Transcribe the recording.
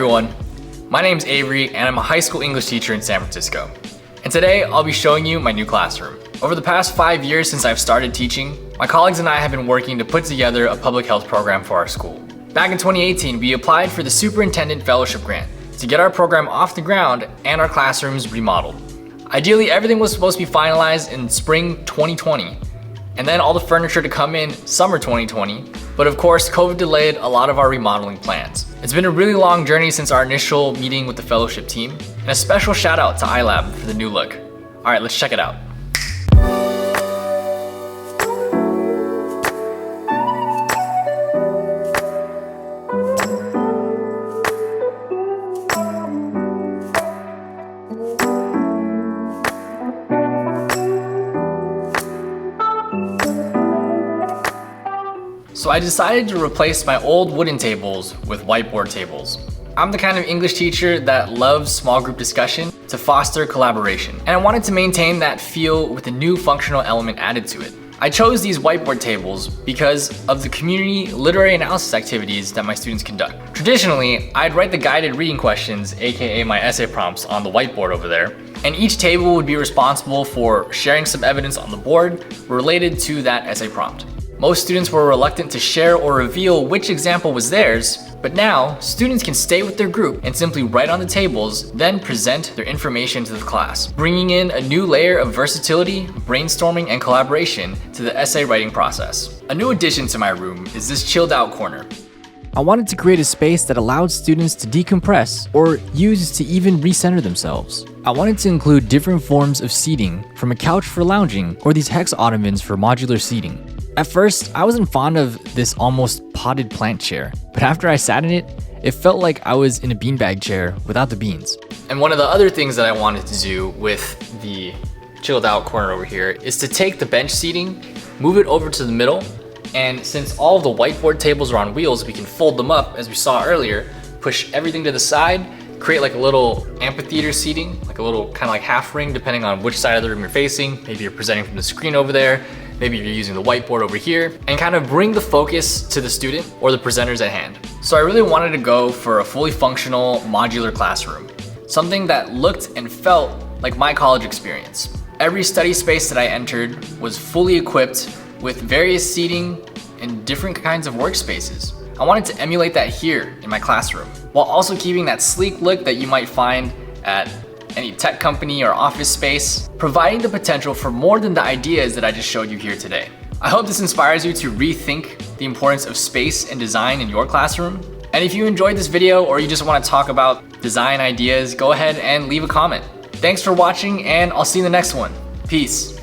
everyone, my name's Avery and I'm a high school English teacher in San Francisco. And today I'll be showing you my new classroom. Over the past 5 years since I've started teaching, my colleagues and I have been working to put together a public health program for our school. Back in 2018, we applied for the Superintendent Fellowship Grant to get our program off the ground and our classrooms remodeled. Ideally, everything was supposed to be finalized in spring 2020, and then all the furniture to come in summer 2020, but of course, COVID delayed a lot of our remodeling plans. It's been a really long journey since our initial meeting with the fellowship team, and a special shout out to iLab for the new look. All right, let's check it out. So I decided to replace my old wooden tables with whiteboard tables. I'm the kind of English teacher that loves small group discussion to foster collaboration, and I wanted to maintain that feel with a new functional element added to it. I chose these whiteboard tables because of the community literary analysis activities that my students conduct. Traditionally, I'd write the guided reading questions, aka my essay prompts, on the whiteboard over there, and each table would be responsible for sharing some evidence on the board related to that essay prompt. Most students were reluctant to share or reveal which example was theirs, but now students can stay with their group and simply write on the tables, then present their information to the class, bringing in a new layer of versatility, brainstorming, and collaboration to the essay writing process. A new addition to my room is this chilled out corner. I wanted to create a space that allowed students to decompress or use to even recenter themselves. I wanted to include different forms of seating, from a couch for lounging or these hex ottomans for modular seating. At first, I wasn't fond of this almost potted plant chair, but after I sat in it, it felt like I was in a beanbag chair without the beans. And one of the other things that I wanted to do with the chilled out corner over here is to take the bench seating, move it over to the middle, and since all of the whiteboard tables are on wheels, we can fold them up, as we saw earlier, push everything to the side, create like a little amphitheater seating, like a little kind of like half ring, depending on which side of the room you're facing. Maybe you're presenting from the screen over there, maybe you're using the whiteboard over here, and kind of bring the focus to the student or the presenters at hand. So I really wanted to go for a fully functional modular classroom, something that looked and felt like my college experience. Every study space that I entered was fully equipped with various seating and different kinds of workspaces. I wanted to emulate that here in my classroom, while also keeping that sleek look that you might find at any tech company or office space, providing the potential for more than the ideas that I just showed you here today. I hope this inspires you to rethink the importance of space and design in your classroom. And if you enjoyed this video or you just want to talk about design ideas, go ahead and leave a comment. Thanks for watching, and I'll see you in the next one. Peace.